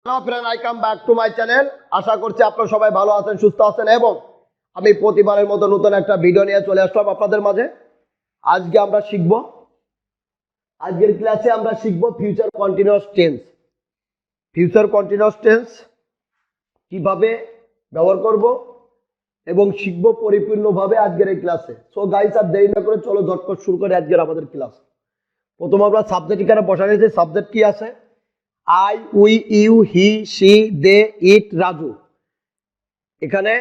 Hello friend, I come back to my channel. আশা করছি আপনারা সবাই ভালো আছেন, সুস্থ আছেন এবং আমি প্রতিবারের মতো নতুন একটা ভিডিও নিয়ে চলে আসলাম আপনাদের মাঝে। আজকে আমরা শিখব, আজকের ক্লাসে আমরা শিখব future continuous tense. Future continuous tense কিভাবে ব্যবহার করব এবং শিখব পরিপূর্ণভাবে আজকের এই ক্লাসে। সো গাইস, আর দেরি না করে চলো ঝটপট শুরু করে আজকের আমাদের ক্লাস। প্রথম আমরা সাবজেক্ট এখানে বসা গেছে। সাবজেক্ট কি আছে? I, we, you, he, she, they, it, Raju. এখানে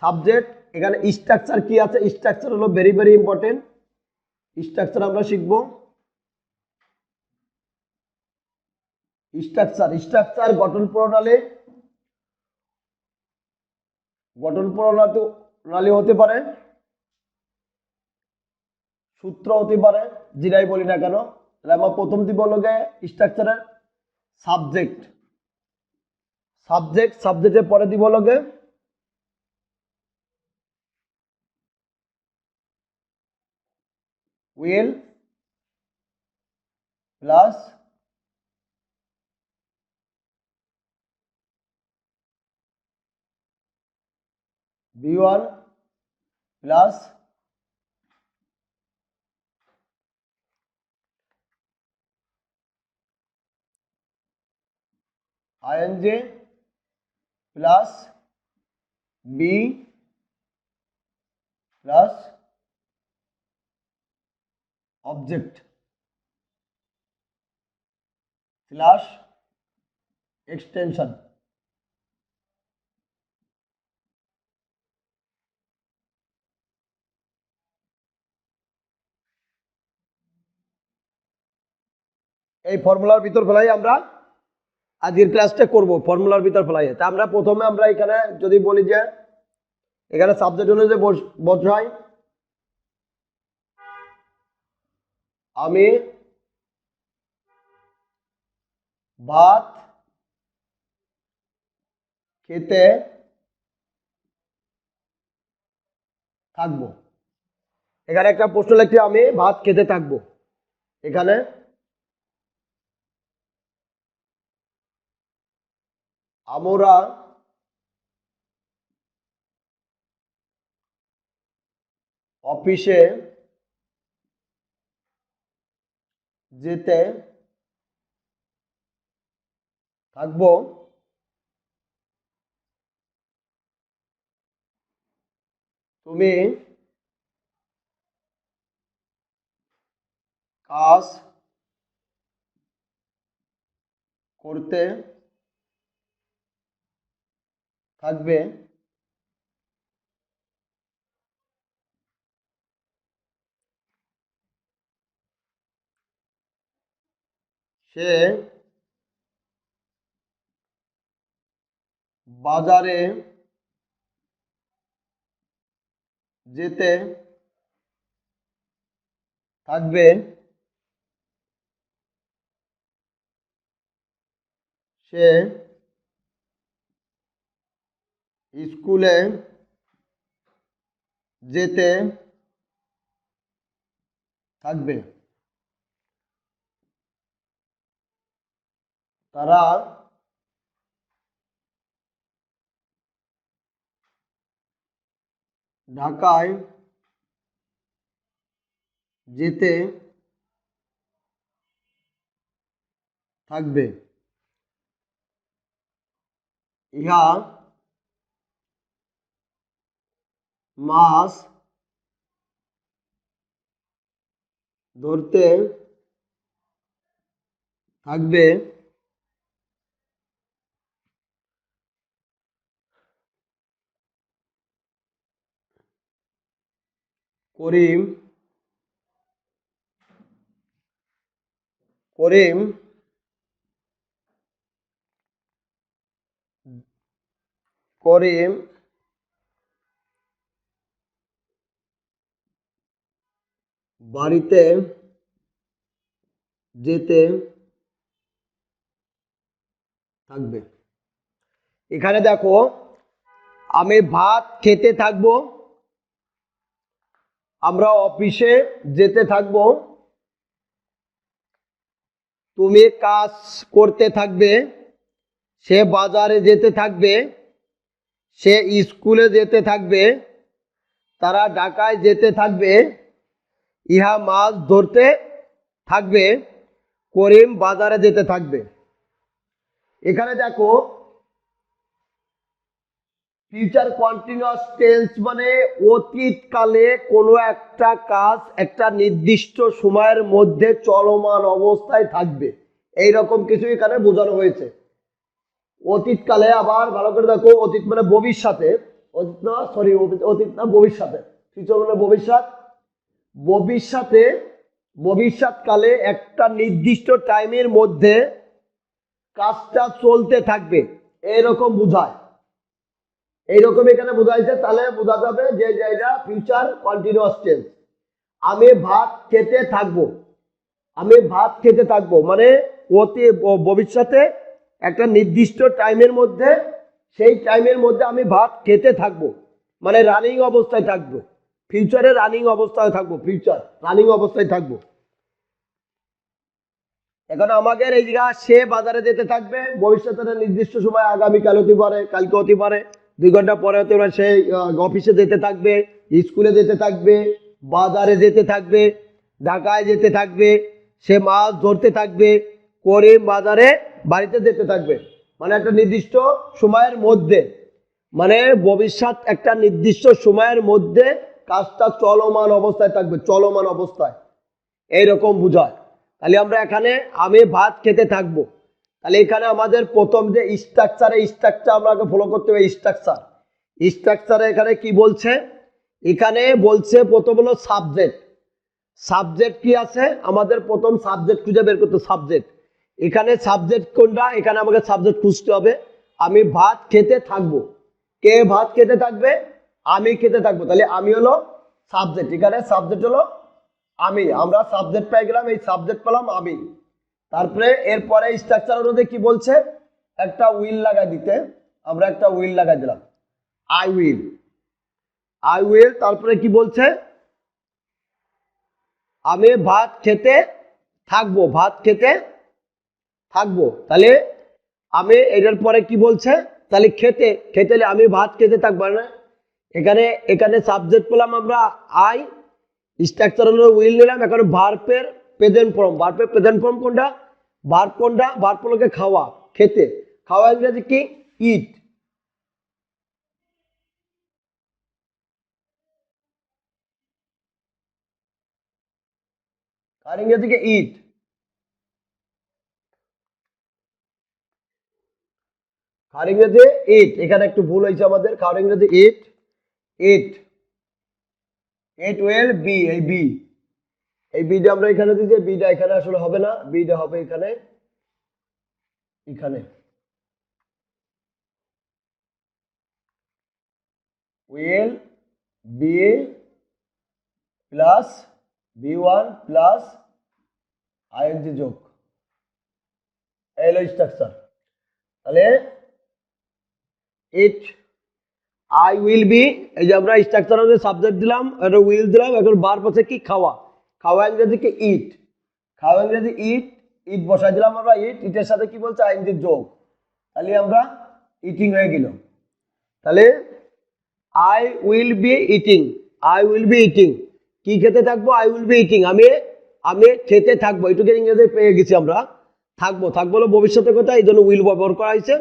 সাবজেক্ট, এখানে স্ট্রাকচার কি আছে? স্ট্রাকচার হলো ভেরি ভেরি ইম্পর্টেন্ট। স্ট্রাকচার আমরা শিখব। স্ট্রাকচার গঠন প্রণালী। গঠন প্রণালী হতে পারে, সূত্র হতে পারে, যেটাই বলি না কেন। তাহলে আমরা প্রথম দিব লগে স্ট্রাকচারের সাবজেক্ট। সাবজেক্টের পরে দিব লগে will plus V1 plus ING plus B plus object slash extension. এই ফর্মুলার ভিতর ফেলাই আমরা আজকের ক্লাসটা করব। ফর্মুলার ভিতর ফেলাই তা আমরা প্রথমে আমরা এখানে যদি বলি যে এখানে সাবজেক্ট অনুযায়ী বসাই আমি ভাত খেতে থাকবো। এখানে একটা প্রশ্ন লিখছি, আমি ভাত খেতে থাকবো। এখানে আমরা অফিসে যেতে থাকবো। তুমি কাজ করতে থাকবে। সে বাজারে যেতে থাকবে। সে স্কুলে যেতে থাকবে। তারা ঢাকায় যেতে থাকবে। ইহা মাছ ধরতে থাকবে। করিম করিম করিম বাড়িতে যেতে থাকবে। এখানে দেখো, আমি ভাত খেতে থাকবো, আমরা অফিসে যেতে থাকবো, তুমি কাজ করতে থাকবে, সে বাজারে যেতে থাকবে, সে স্কুলে যেতে থাকবে, তারা ঢাকায় যেতে থাকবে, ইহা মাছ ধরতে থাকবে, করিম বাজারে যেতে থাকবে। এখানে দেখো ফিউচার কন্টিনিউয়াস টেন্স মানে অতীতকালে কোনো একটা কাজ একটা নির্দিষ্ট সময়ের মধ্যে চলমান অবস্থায় থাকবে, এই রকম কিছু এখানে বোঝানো হয়েছে। অতীতকালে আবার ভালো করে দেখো, অতীত মানে ভবিষ্যতে, অতীত না সরি অতীত না ভবিষ্যতে, ফিউচার মানে ভবিষ্যৎ, ভবিষ্যতে ভবিষ্যৎকালে একটা নির্দিষ্ট টাইমের মধ্যে কাজটা চলতে থাকবে এরকম বোঝায়, এইরকম এখানে বোঝাইছে। তাহলে বোঝা যাবে যে এটা ফিউচার কন্টিনিউয়াস টেন্স। আমি ভাত খেতে থাকবো, আমি ভাত খেতে থাকবো মানে অতি ভবিষ্যতে একটা নির্দিষ্ট টাইমের মধ্যে, সেই টাইমের মধ্যে আমি ভাত খেতে থাকবো মানে রানিং অবস্থায় থাকবো, ফিউচারে রানিং অবস্থায় থাকবো, ফিউচার রানিং অবস্থায় থাকবো। এখন আমাদের এই জায়গা সে বাজারে যেতে থাকবে, ভবিষ্যতে নির্দিষ্ট সময়, আগামীকাল হতে পারে, কালকে হতে পারে, 2 ঘন্টা পরে হতে পারে, সে অফিসে যেতে থাকবে, স্কুলে যেতে থাকবে, বাজারে যেতে থাকবে, ঢাকায় যেতে থাকবে, সে মাছ ধরতে থাকবে, করিম বাজারে বাড়িতে যেতে থাকবে মানে একটা নির্দিষ্ট সময়ের মধ্যে, মানে ভবিষ্যৎ একটা নির্দিষ্ট সময়ের মধ্যে কাজটা চলমান অবস্থায় থাকবে, চলমান অবস্থায়, এইরকম বোঝায়। তাহলে আমরা এখানে আমি ভাত খেতে থাকবো, তাহলে এখানে আমাদের প্রথম যে স্ট্রাকচার আমরা আগে ফলো করতে হবে। স্ট্রাকচারে এখানে কি বলছে, এখানে বলছে প্রথম হলো সাবজেক্ট। সাবজেক্ট কি আছে আমাদের, প্রথম সাবজেক্ট খুঁজে বের করতে, সাবজেক্ট। এখানে সাবজেক্ট কোনটা, এখানে আমাকে সাবজেক্ট খুঁজতে হবে। আমি ভাত খেতে থাকবো, কে ভাত খেতে থাকবে, আমি খেতে থাকবো, তাহলে আমি হলো সাবজেক্ট, এখানে সাবজেক্ট হলো আমি, আমরা সাবজেক্ট পেয়ে গেলাম, এই সাবজেক্ট পেলাম আমি। তারপরে এরপরে স্ট্রাকচার অনুযায়ী কি বলছে, একটা উইল লাগাই দিতে, আমরা একটা উইল লাগাই দিলাম, আই উইল, আই উইল। তারপরে কি বলছে, আমি ভাত খেতে থাকবো, ভাত খেতে থাকবো, তাহলে আমি এটার পরে কি বলছে, তাহলে খেতে, খেতে আমি ভাত খেতে থাকবো না, এখানে এখানে সাবজেক্ট পেলাম আমরা আই, স্ট্রাকচার হলো উইল নিলাম। এখন ভার্বের প্রেজেন্ট ফর্ম, ভার্বের প্রেজেন্ট ফর্ম কোনটা, ভার্ব কোনটা, ভার্ব হলো খাওয়া, খেতে, খাওয়া ইংরেজি কি, ইট, আর ইংরেজি কি ইট, আর ইংরেজি ইট, এখানে একটু ভুল হয়েছে আমাদের, খাওয়ার ইংরেজি ইট, ইট, ইট উইল বি, এই বি, এই বিটা আমরা এখানে দিয়েছি, বিটা এখানে আসলে হবে না, বিটা হবে এখানে, এখানে উইল বি প্লাস বি1 প্লাস আইএনজি যোগ, এই হলো স্ট্রাকচার। তাহলে ইট, আই উইল বি, এই যে আমরা স্ট্রাকচার অনুযায়ী সাবজেক্ট দিলাম, এটা উইল দিলাম, এখন ভার্ব আছে কি খাওয়া, খাওয়া ইংরেজি কি ইট, খাওয়া ইংরেজি ইট, ইট বসাই দিলাম আমরা, ইট, ইটের সাথে কি বলছে আইএনজি যোগ, তাহলে আমরা ইটিং হয়ে গেল। তাহলে I will be eating, I will be eating, কি খেতে থাকবো, আই উইল বি ইটিং, আমি আমি খেতে থাকবো, এটুকু ইংরেজি পেয়ে গেছি আমরা। থাকবো, থাকবো হলো ভবিষ্যতের কথা, এই জন্য উইল ব্যবহার করা হয়েছে,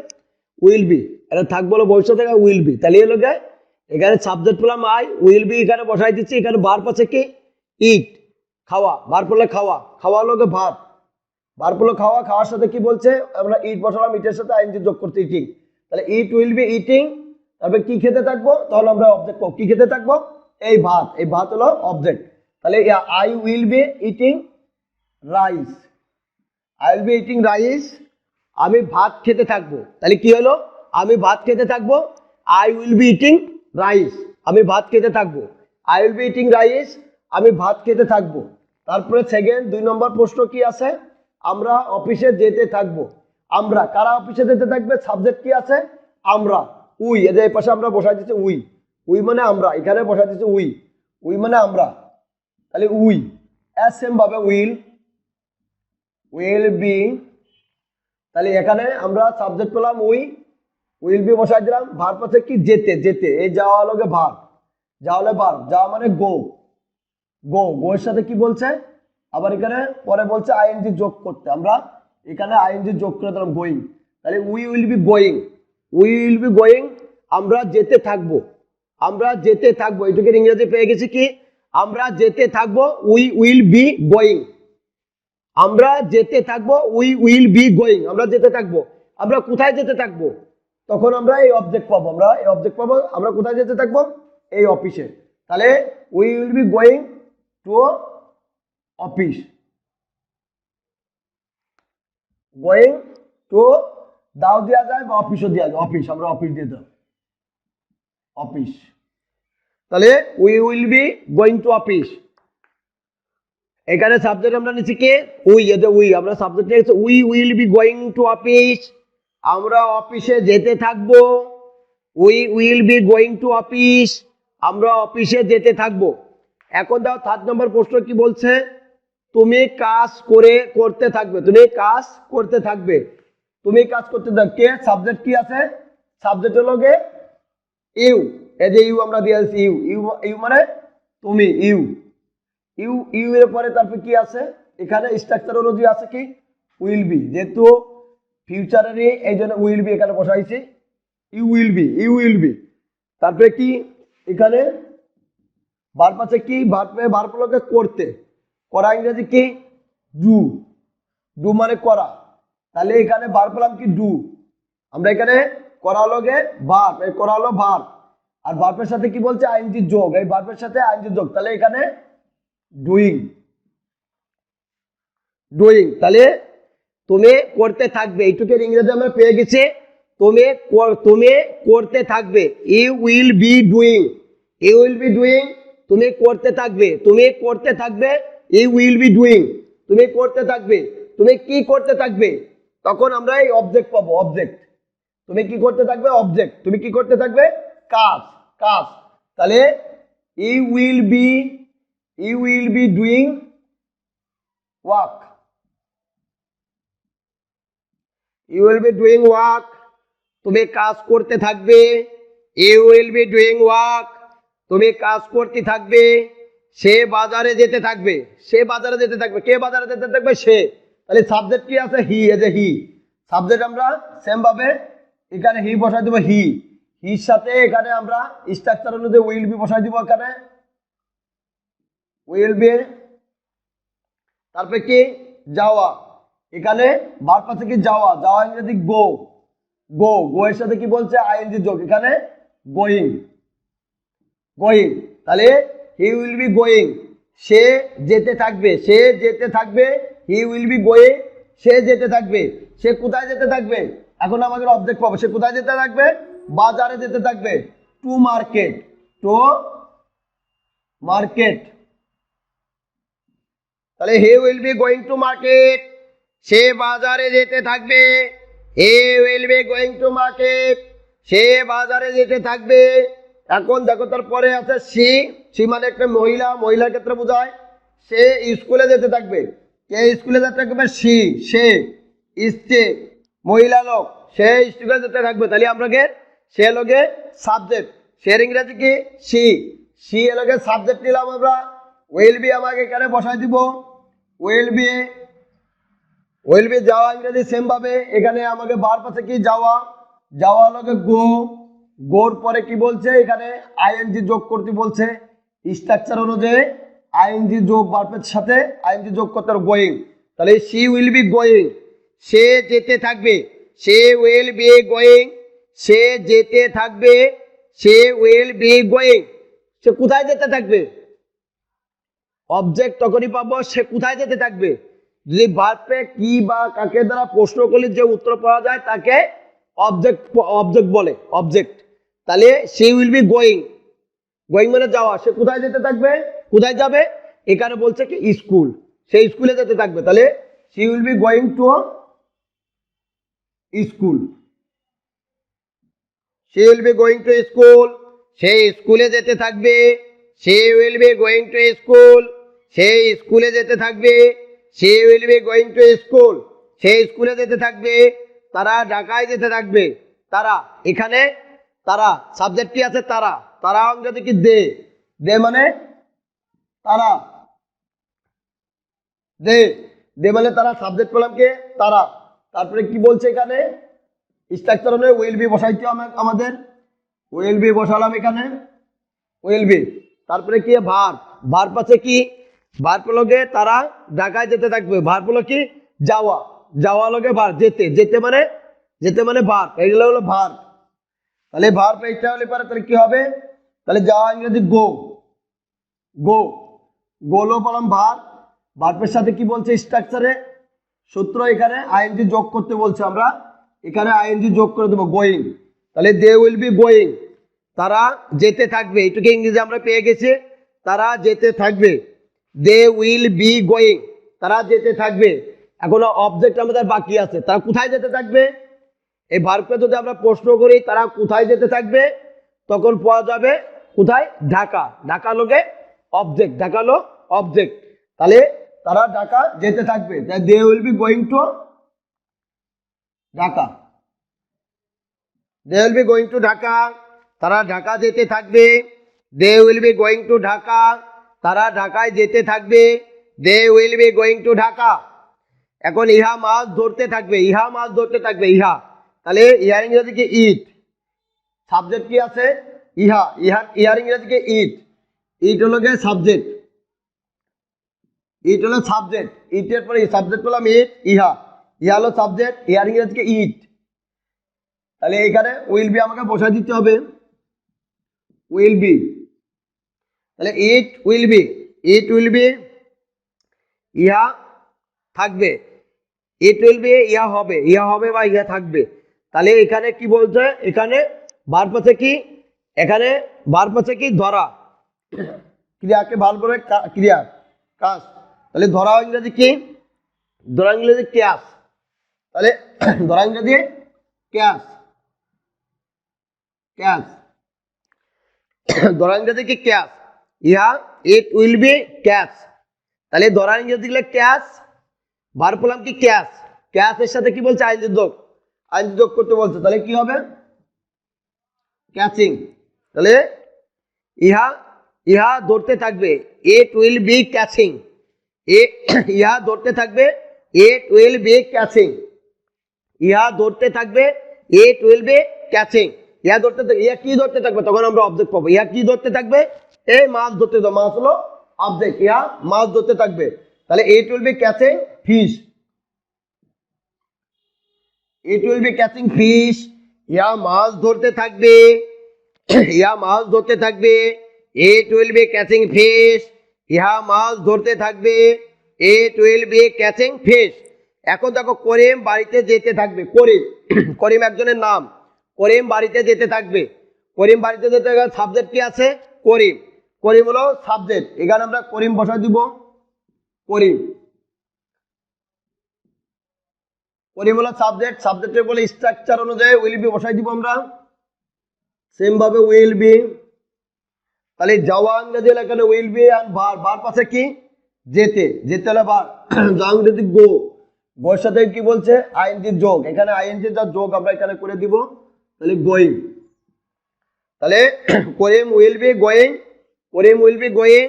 উইল বি, এটা থাকবো হলো ভবিষ্যতে, উইল বি, তাহলে এলো এখানে সাবজেক্ট পেলাম আই, উইল বি এখানে বসাই দিচ্ছি, এখানে ভার্ব আছে কি ইট, খাওয়া, ভার্ব হলো খাওয়া, খাওয়া হলো ভার্ব, ভার্ব হলো খাওয়া, খাওয়ার সাথে কি বলছে আমরা ইট বসালাম, ইটের সাথে আইএনজি যোগ করতে ইটিং, তাহলে ইট উইল বি ইটিং, তারপরে কি খেতে থাকবো, তাহলে আমরা অবজেক্ট কি খেতে থাকবো, এই ভাত, এই ভাত হলো অবজেক্ট, তাহলে I will be eating rice, I will be eating rice, আমি ভাত খেতে থাকবো, তাহলে কি হলো, আমি ভাত খেতে থাকবো, I will be eating rice, আমি ভাত খেতে থাকবো, I will be eating rice, আমি ভাত খেতে থাকবো। তারপরে সেকেন্ড 2 নম্বর প্রশ্ন কি আছে, আমরা অফিসে যেতে থাকবো, আমরা, কারা অফিসে যেতে থাকবে, সাবজেক্ট কি আছে আমরা, উই, এদের এই পাশে আমরা বসাই দিচ্ছি উই, উই মানে আমরা, এখানে বসাই দিচ্ছি উই, উই মানে আমরা, তাহলে উই, সেম ভাবে উইল, উইল বি তাহলে এখানে আমরা সাবজেক্ট পেলাম উইল বি বসাই দিলাম, ভার্ব আছে কি যেতে, যেতে, এই যাওয়া হলো ভার্ব, যাওয়া হলে ভার্ব, যাওয়া মানে গো, গো, গো এর সাথে কি বলছে, আবার এখানে পরে বলছে আইএনজি যোগ করতে, আমরা এখানে আইএনজি যোগ করে দিলাম গোয়িং। তাহলে we will be going, we will be going, আমরা যেতে থাকবো, আমরা যেতে থাকবো, এটুকু ইংরেজি পেয়ে গেছি কি, আমরা যেতে থাকবো, উই উইল বি গোয়িং, আমরা যেতে থাকবো, উই উইল বি গোয়িং, আমরা যেতে থাকবো, আমরা কোথায় যেতে থাকবো, তখন আমরা এই অবজেক্ট পাবো, আমরা এই অবজেক্ট পাবো, আমরা কোথায় যেতে থাকবো, এই অফিসে। তাহলে we will be going to office, going to দাও দেওয়া যায় বা অফিসও দেওয়া যায়, অফিস, আমরা অফিস দিয়ে দাও, অফিস। তাহলে we will be going to office, এখানে সাবজেক্ট আমরা নিচ্ছি কে, উই, এই যে উই, আমরা সাবজেক্ট নিয়েছি we will be going to office, আমরা অফিসে যেতে থাকবো, we will be going to office, আমরা অফিসে যেতে থাকবো। এখন দাও 3 নম্বর প্রশ্ন কি বলছে, তুমি কাজ করতে থাকবে, তুমি কাজ করতে থাকবে, তুমি কাজ করতে থাকবে, কে সাবজেক্ট কি আছে, সাবজেক্ট হলো গে ইউ, এই যে ইউ আমরা দিয়ে দিচ্ছি, ইউ, ইউ, ইউ মানে তুমি, ইউ, ইউ, ইউ এর পরে তারপর কি আছে, এখানে স্ট্রাকচার অনুযায়ী আছে কি উইল বি, যেহেতু ফিউচারেরই এই জন্য উইল বি এখানে বসাইছি, you will be, you will be, তারপরে কি এখানে ভার্ব আছে কি, ভার্ব লোকে করতে, করা ইংরেজি কি ডু, ডু মানে করা, তাহলে এখানে ভার্ব পেলাম কি ডু, আমরা এখানে করা হলো গে ভার্ব, এই করা হলো ভার্ব, আর ভার্বের সাথে কি বলছে আইএনজি যোগ, এই ভার্বের সাথে আইএনজি যোগ, তাহলে এখানে ডুইং, ডুইং, তাহলে তুমি করতে থাকবে, এইটুকু ইংরেজি আমরা পেয়ে গেছি, তুমি তুমি করতে থাকবে, you will be doing, you will be doing, তুমি করতে থাকবে, তুমি করতে থাকবে, ইউ উইল বি ডুইং, তুমি করতে থাকবে, তুমি কি করতে থাকবে, তখন আমরা এই অবজেক্ট পাবো, অবজেক্ট, তুমি কি করতে থাকবে, অবজেক্ট, তুমি কি করতে থাকবে, কাজ, কাজ, তাহলে you will be doing work, you will be doing work, তুমি কাজ করতে থাকবে, you will be doing work, তুমি কাজ করতে থাকবে, সে বাজারে যেতে থাকবে, সে বাজারে যেতে থাকবে, কে বাজারে যেতে থাকবে, সে, তাহলে সাবজেক্ট কি আছে হি, এই যে হি, সাবজেক্ট আমরা সেম ভাবে এখানে হি বসাই দেবো, হি, হির সাথে এখানে আমরা স্ট্রাকচার অনুযায়ী উইল বি বসাই দিব, এখানে উইল বি, তারপরে কি যাওয়া, এখানে ভার্ব আছে কি যাওয়া, যাওয়া ইংরেজি গো, গো, গো এর সাথে কি বলছে আইএনজি যোগ, এখানে গোয়িং, গোয়িং, তাহলে হি উইল বি গোয়িং, সে যেতে থাকবে, সে যেতে থাকবে, হি উইল বি গোয়িং, সে যেতে থাকবে, সে কোথায় যেতে থাকবে, এখন আমাদের অবজেক্ট পাবো, সে কোথায় যেতে থাকবে, বাজারে যেতে থাকবে, টু মার্কেট, টু মার্কেট, তাহলে he will be going to market, সে বাজারে যেতে থাকবে, he will be going to market, সে বাজারে যেতে থাকবে। এখন দেখো তারপরে আছে সি, সি মানে একটা মহিলা, মহিলার ক্ষেত্রে বোঝায়, সে স্কুলে যেতে থাকবে, কে স্কুলে যেতে থাকবে, সি, সে ইচ্ছে, মহিলা লোক, সে স্কুলে যেতে থাকবে, তাহলে আমরা সে লোকে সাবজেক্ট, সে ইংরেজি কি সি, সি এলোকে সাবজেক্ট নিলাম আমরা, উইল বি আমাকে এখানে বসাই দিব, উইল বি, উইল বি যাওয়া ইংরেজি সেম ভাবে, এখানে আমাকে ভার্ব আছে কি যাওয়া, যাওয়া লোকে গো, গোর পরে কি বলছে এখানে আইএনজি যোগ করতে বলছে, স্ট্রাকচার অনুযায়ী আইএনজি যোগ, ভার্বের সাথে আইএনজি যোগ করতে হবে, গোয়িং, তাহলে সি উইল বি গোয়িং, সে যেতে থাকবে, সে উইল বি গোয়িং, সে যেতে থাকবে, সে উইল বি গোয়িং, সে কোথায় যেতে থাকবে, অবজেক্ট তখনই পাবো, সে কোথায় যেতে থাকবে, যদি ভার্বে কি বা কাকে দ্বারা প্রশ্ন করলে যে উত্তর পাওয়া যায় তাকে অবজেক্ট, অবজেক্ট বলে, অবজেক্ট, তাহলে she will be going, going মানে যাওয়া, সে কোথায় যেতে থাকবে, কোথায় যাবে, এখানে বলছে কি স্কুল, সে স্কুলে যেতে থাকবে, তাহলে she will be going to school, she will be going to school, সে স্কুলে যেতে থাকবে, she will be going to school, সে স্কুলে যেতে থাকবে, she will be going to school, সে স্কুলে যেতে থাকবে, তারা ঢাকায় যেতে থাকবে। তারা এখানে তারা সাবজেক্ট কি আছে? তারা। তারা ইংরেজি কি? দে। দে মানে তারা, দে। দে মানে তারা, সাবজেক্ট পেলাম কে? তারা। তারপরে কি বলছে এখানে? স্ট্রাকচার হলে উইল বি বসাইতে আমাদের, উইল বি বসালাম এখানে, উইল বি। তারপরে কি? ভার্ব। ভার্ব আছে কি? ভার্ব লগে তারা ঢাকায় যেতে থাকবে। ভার্ব হলো কি? যাওয়া। যাওয়া লগে ভার্ব, যেতে। যেতে মানে, যেতে মানে ভার্ব, এইগুলো হলো ভার্ব। তাহলে ভার্ব এইটা হলে পারে, তাহলে কি হবে? তাহলে যাওয়া ইংরেজি গো। গো। গোলো বললাম ভার্ব। ভার্বের সাথে কি বলছে স্ট্রাকচারে? সূত্র এখানে আইএনজি যোগ করতে বলছে, আমরা এখানে আইএনজি যোগ করে দেবো, গোয়িং। তাহলে দে উইল বি গোয়িং, তারা যেতে থাকবে। এটুকু ইংরেজি আমরা পেয়ে গেছি, তারা যেতে থাকবে। দে উইল বি গোয়িং, তারা যেতে থাকবে। এখনো অবজেক্ট আমাদের বাকি আছে, তারা কোথায় যেতে থাকবে? এই ভার্বকে যদি আমরা প্রশ্ন করি তারা কোথায় যেতে থাকবে, তখন পাওয়া যাবে কোথায়? ঢাকা। ঢাকা লোকে অবজেক্ট, ঢাকা লো অবজেক্ট। তাহলে তারা ঢাকা যেতে থাকবে, they will be going to Dhaka. They will be going to Dhaka, তারা ঢাকা যেতে থাকবে। They will be going to Dhaka, তারা ঢাকায় যেতে থাকবে। They will be going to Dhaka. এখন ইহা মাছ ধরতে থাকবে, ইহা মাছ ধরতে থাকবে, ইহা। তাহলে ইহার ইংরেজি কি? ইট। সাবজেক্ট কি আছে? ইহা। ইহার ইংরেজি কি? ইট। ইট হলো গে সাবজেক্ট, ইট হলো সাবজেক্ট। ইটের পরে সাবজেক্ট পেলাম ইট, ইহা। ইহা হলো সাবজেক্ট, ইহার ইংরেজি কি? ইট। তাহলে এখানে উইল বি আমাকে বসাই দিতে হবে, উইল বি। তাহলে it will B, it will B, ইহা থাকবে। ইট উইল বি, ইহা হবে, ইহা হবে বা ইহা থাকবে। তাহলে এখানে কি বলছে? এখানে ভার্ব আছে কি? এখানে ভার্ব আছে কি? ধরা। ক্রিয়াকে ভালো করে ক্রিয়া, কাজ। তাহলে ধরা ইংরেজি কি? ধরা ইংরেজি ক্যাশ। তাহলে ধরা ইংরেজি ক্যাশ, ক্যাশ। ধরা ইংরেজি কি? ক্যাশ। ইহা ইট উইল বি ক্যাশ। তাহলে ধরা ইংরেজি লিখলে ক্যাশ, ভার্ব পেলাম কি? ক্যাশ। ক্যাশ এর সাথে কি বলছে? আইনজি যোগ, আইনজি যোগ করতে বলছে। তাহলে কি হবে? ক্যাচিং। তাহলে ইহা, ইহা ধরতে থাকবে, ইট উইল বি ক্যাচিং। ইহা ধরতে থাকবে, ইট উইল বি ক্যাচিং। ইহা ধরতে থাকবে, ইট উইল বি ক্যাচিং। ইহা ধরতে থাকবে, ইহা কি ধরতে থাকবে? তখন আমরা অবজেক্ট পাবো। ইহা কি ধরতে থাকবে? এই মাছ ধরতে থাকবে, মাছ হলো অবজেক্ট, ইহা মাছ ধরতে থাকবে। তাহলে it will be catching fish, it will be catching fish. ইহা মাছ ধরতে থাকবে, ইহা মাছ ধরতে থাকবে। It will be catching fish, ইহা মাছ ধরতে থাকবে। It will be catching fish. এখন দেখো করিম বাড়িতে যেতে থাকবে, করিম। করিম একজনের নাম, করিম বাড়িতে যেতে থাকবে। করিম বাড়িতে যেতে থাকবে, সাবজেক্ট কি আছে? করিম। করিম হলো সাবজেক্ট, এখানে আমরা করিম বসাই দিব, করিম। করিম হলো সাবজেক্ট, সাবজেক্টের বলে স্ট্রাকচার অনুযায়ী উইল বি বসাই দিব আমরা, সেম ভাবে উইল বি। তাহলে যাওয়া ইংরেজি হলো এখানে উইল বি, আর ভার্ব আছে কি? যেতে। যেতে হলে ভার্ব, যাওয়া ইংরেজি গো। গোর সাথে কি বলছে? আইএনজি যোগ। এখানে আইএনজি যা যোগ আমরা এখানে করে দিব, তাহলে গোয়িং। তাহলে Karim will be going, Karim will be going,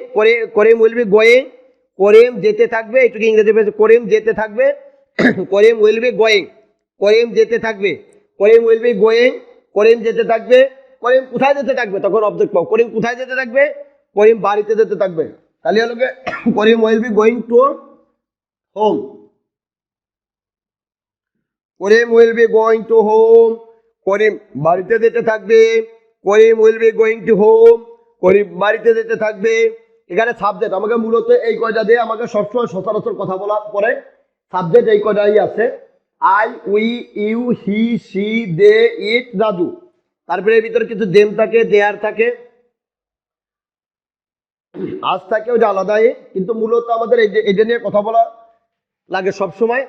Karim will be going. Karim যেতে থাকবে, এটুকু ইংরেজি পেয়েছে, করিম যেতে থাকবে। Karim will be going, Karim যেতে থাকবে। Karim will be going, Karim যেতে থাকবে। করিম কোথায় যেতে থাকবে? তখন অবজেক্ট পাও। করিম কোথায় যেতে থাকবে? করিম বাড়িতে যেতে থাকবে। তাহলে হলো Karim will be going to home, Karim will be going to home. Karim বাড়িতে যেতে থাকবে, Karim will be going to home. Karim বাড়িতে যেতে থাকবে। এখানে সাবজেক্ট আমাকে মূলত এই কয়টা দিয়ে আমাকে সবসময় সচরাচর কথা বলা পরে সাবজেক্ট এই কয়টাই আছে, I, we, you, he, she, they, it, Raju. তারপরে এর ভিতরে কিছু দেম থাকে, দেয়ার থাকে, আজ থাকে, ওটা আলাদাই, কিন্তু মূলত আমাদের এটা নিয়ে কথা বলা লাগে সবসময়।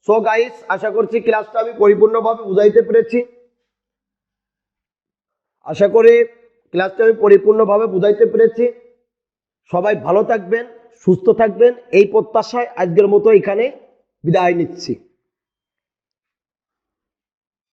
সো গাইস, আশা করছি ক্লাসটা আমি পরিপূর্ণভাবে বুঝাইতে পেরেছি। আশা করি ক্লাসটা আমি পরিপূর্ণভাবে বুঝাইতে পেরেছি। সবাই ভালো থাকবেন, সুস্থ থাকবেন, এই প্রত্যাশায় আজকের মতো এখানে বিদায় নিচ্ছি।